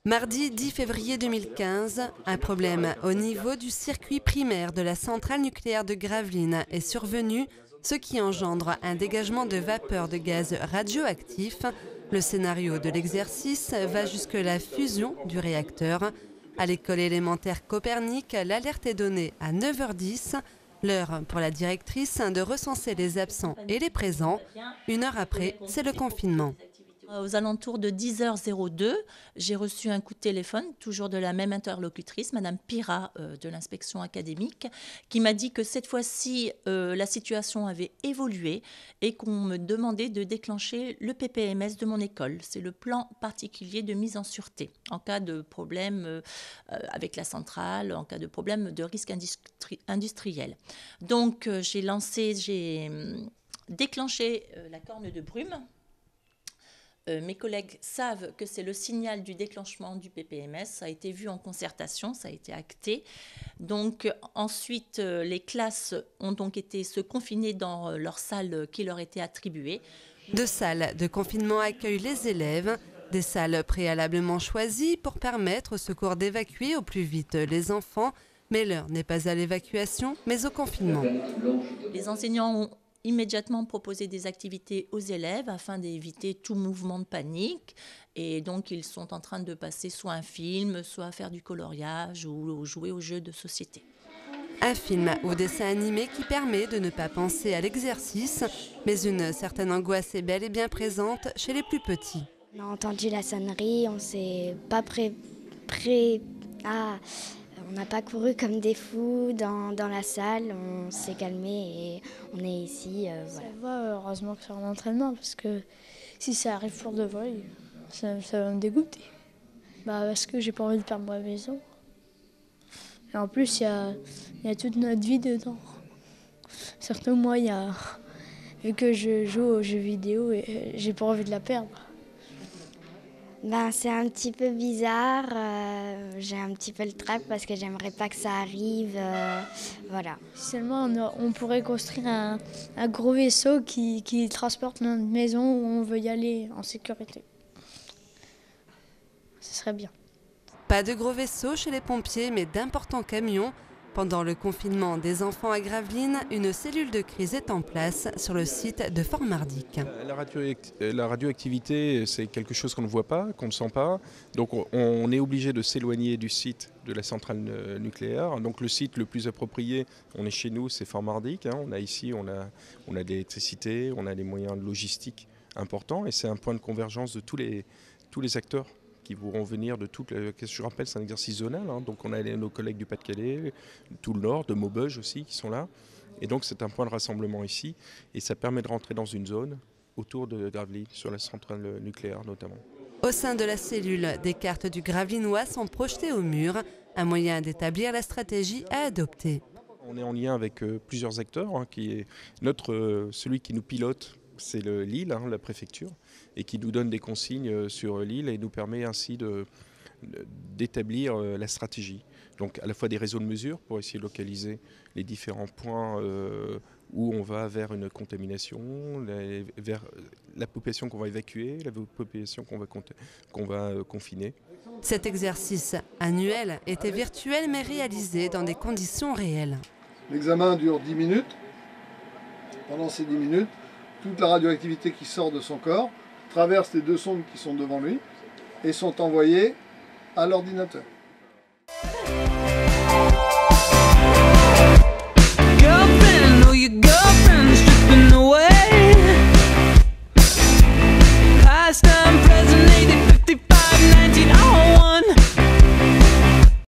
Mardi 10 février 2015, un problème au niveau du circuit primaire de la centrale nucléaire de Gravelines est survenu, ce qui engendre un dégagement de vapeur de gaz radioactif. Le scénario de l'exercice va jusque la fusion du réacteur. À l'école élémentaire Copernic, l'alerte est donnée à 9h10. L'heure pour la directrice de recenser les absents et les présents. Une heure après, c'est le confinement. Aux alentours de 10h02, j'ai reçu un coup de téléphone, toujours de la même interlocutrice, Madame Pira de l'inspection académique, qui m'a dit que cette fois-ci, la situation avait évolué et qu'on me demandait de déclencher le PPMS de mon école. C'est le plan particulier de mise en sûreté en cas de problème avec la centrale, en cas de problème de risque industriel. Donc, j'ai déclenché la corne de brume. Mes collègues savent que c'est le signal du déclenchement du PPMS. Ça a été vu en concertation, ça a été acté. Donc ensuite, les classes ont donc été se confiner dans leur salle qui leur était attribuée. 2 salles de confinement accueillent les élèves, des salles préalablement choisies pour permettre au secours d'évacuer au plus vite les enfants. Mais l'heure n'est pas à l'évacuation, mais au confinement. Les enseignants ont immédiatement proposé des activités aux élèves afin d'éviter tout mouvement de panique. Et donc, ils sont en train de passer soit un film, soit faire du coloriage ou jouer aux jeux de société. Un film ou dessin animé qui permet de ne pas penser à l'exercice, mais une certaine angoisse est bel et bien présente chez les plus petits. On a entendu la sonnerie, on s'est pas on n'a pas couru comme des fous dans la salle, on s'est calmé et on est ici. Ça va, heureusement que c'est un entraînement, parce que si ça arrive pour de vrai, ça va me dégoûter. Parce que j'ai pas envie de perdre ma maison. Et en plus, il y a toute notre vie dedans. Surtout moi, vu que je joue aux jeux vidéo, et j'ai pas envie de la perdre. C'est un petit peu bizarre, j'ai un petit peu le trac parce que j'aimerais pas que ça arrive, voilà. Seulement on pourrait construire un gros vaisseau qui transporte notre maison où on veut y aller en sécurité. Ce serait bien. Pas de gros vaisseaux chez les pompiers, mais d'importants camions. Pendant le confinement des enfants à Gravelines, une cellule de crise est en place sur le site de Fort-Mardic. La radioactivité, c'est quelque chose qu'on ne voit pas, qu'on ne sent pas. Donc on est obligé de s'éloigner du site de la centrale nucléaire. Donc le site le plus approprié, on est chez nous, c'est Fort-Mardic. On a ici, on a de l'électricité, on a des moyens logistiques importants et c'est un point de convergence de tous les acteurs qui vont venir de toute la... Je rappelle, c'est un exercice zonal, donc on a nos collègues du Pas-de-Calais, tout le Nord, de Maubeuge aussi, qui sont là. Et donc c'est un point de rassemblement ici, et ça permet de rentrer dans une zone autour de Gravelines, sur la centrale nucléaire notamment. Au sein de la cellule, des cartes du Gravelinois sont projetées au mur, un moyen d'établir la stratégie à adopter. On est en lien avec plusieurs acteurs, qui est celui qui nous pilote, c'est l'île, la préfecture, et qui nous donne des consignes sur l'île et nous permet ainsi d'établir la stratégie. Donc à la fois des réseaux de mesure pour essayer de localiser les différents points où on va vers une contamination, vers la population qu'on va évacuer, la population qu'on va confiner. Cet exercice annuel était virtuel mais réalisé dans des conditions réelles. L'examen dure 10 minutes. Pendant ces 10 minutes, toute la radioactivité qui sort de son corps traverse les 2 sondes qui sont devant lui et sont envoyées à l'ordinateur.